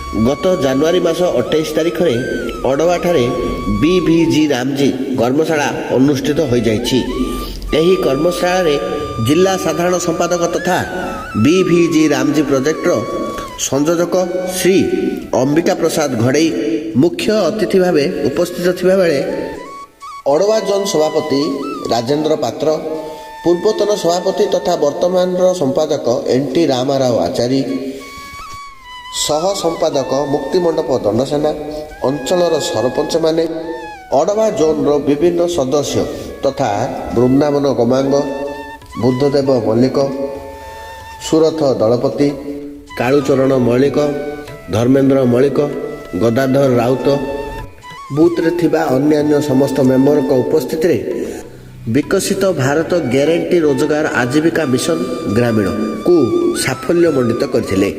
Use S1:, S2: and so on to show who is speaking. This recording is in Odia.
S1: ଗତ ଜାନୁଆରୀ ମାସ 28 ତାରିଖରେ ଅଡ଼ୱାଠାରେ BVG ରାମଜୀ କର୍ମଶାଳା ଅନୁଷ୍ଠିତ ହୋଇଯାଇଛି। ଏହି କର୍ମଶାଳାରେ ଜିଲ୍ଲା ସାଧାରଣ ସମ୍ପାଦକ ତଥା BVG ରାମଜୀ ପ୍ରୋଜେକ୍ଟର ସଂଯୋଜକ ଶ୍ରୀ ଅମ୍ବିକା ପ୍ରସାଦ ଘଡ଼େଇ ମୁଖ୍ୟ ଅତିଥି ଭାବେ ଉପସ୍ଥିତ ଥିବାବେଳେ ଅଡ଼ୱା ଜୋନ୍ ସଭାପତି ରାଜେନ୍ଦ୍ର ପାତ୍ର, ପୂର୍ବତନ ସଭାପତି ତଥା ବର୍ତ୍ତମାନର ସମ୍ପାଦକ NT ରାମାରାଓ ଆଚାରୀ, ସହ ସମ୍ପାଦକ ମୁକ୍ତିମଣ୍ଡପ ଦଣ୍ଡସେନା, ଅଞ୍ଚଳର ସରପଞ୍ଚମାନେ, ଅଡ଼ୱା ଜୋନ୍ର ବିଭିନ୍ନ ସଦସ୍ୟ ତଥା ବୃନ୍ଦାବନ ଗମାଙ୍ଗ, ବୁଦ୍ଧଦେବ ମଲ୍ଲିକ, ସୁରଥ ଦଳପତି, କାଳୁଚରଣ ମଳିକ, ଧର୍ମେନ୍ଦ୍ର ମଳିକ, ଗଦାଧର ରାଉତ, ବୁଥରେ ଥିବା ଅନ୍ୟାନ୍ୟ ସମସ୍ତ ମେମ୍ବରଙ୍କ ଉପସ୍ଥିତିରେ ବିକଶିତ ଭାରତ ଗ୍ୟାରେଣ୍ଟି ରୋଜଗାର ଆଜୀବିକା ମିଶନ ଗ୍ରାମୀଣକୁ ସାଫଲ୍ୟମଣ୍ଡିତ କରିଥିଲେ।